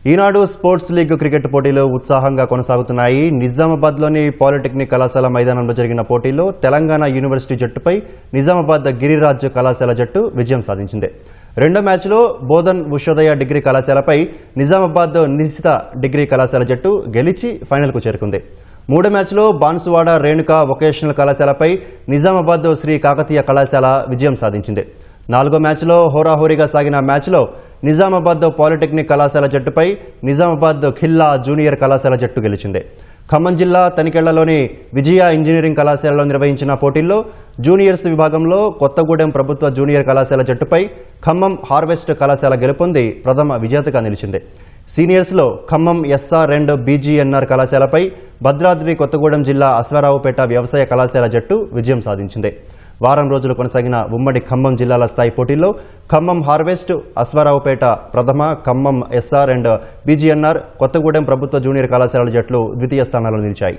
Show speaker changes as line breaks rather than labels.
ఈనాడు sports league cricket పోటీలు ఉత్సాహంగా కొనసాగుతున్నాయి. నిజామాబాద్లోని పాలిటెక్నిక్ కళాశాల మైదానంలో జరిగిన పోటీలో తెలంగాణ యూనివర్సిటీ జట్టుపై నిజామాబాద్ గిరిరాజ్ కళాశాల జట్టు విజయం సాధించింది. రెండో మ్యాచ్లో బోధన్ ఉషోదయ డిగ్రీ కళాశాలపై నిజామాబాద్ నిశిత డిగ్రీ కళాశాల జట్టు గెలిచి ఫైనల్కు చేరుకుంది. మూడో మ్యాచ్లో బాన్సువాడ రేణుకా వొకేషనల్ కళాశాలపై నిజామాబాద్ శ్రీ కాకతీయ కళాశాల విజయం సాధించింది. నాలుగో మ్యాచ్లో హోరాహోరీగా సాగిన మ్యాచ్లో నిజామాబాద్ పాలిటెక్నిక్ కళాశాల జట్టుపై నిజామాబాద్ ఖిల్లా జూనియర్ కళాశాల జట్టు గెలిచింది. ఖమ్మం జిల్లా తనికెళ్లలోని విజయ ఇంజనీరింగ్ కళాశాలలో నిర్వహించిన పోటీల్లో జూనియర్స్ విభాగంలో కొత్తగూడెం ప్రభుత్వ జూనియర్ కళాశాల జట్టుపై ఖమ్మం హార్వెస్ట్ కళాశాల గెలుపొంది ప్రథమ విజేతగా నిలిచింది. సీనియర్స్లో ఖమ్మం ఎస్ఆర్ అండ్ బీజీఎన్ఆర్ కళాశాలపై భద్రాద్రి కొత్తగూడెం జిల్లా అశ్వారావుపేట వ్యవసాయ కళాశాల జట్టు విజయం సాధించింది. వారం రోజులు కొనసాగిన ఉమ్మడి ఖమ్మం జిల్లాల స్థాయి పోటీల్లో Khammam harvest, Aswaraopeta Prathama, Khammam SR and BGNR, Kothagudem ప్రభుత్వ జూనియర్ కళాశాలల జట్లు ద్వితీయ స్థానాల్లో నిలిచాయి.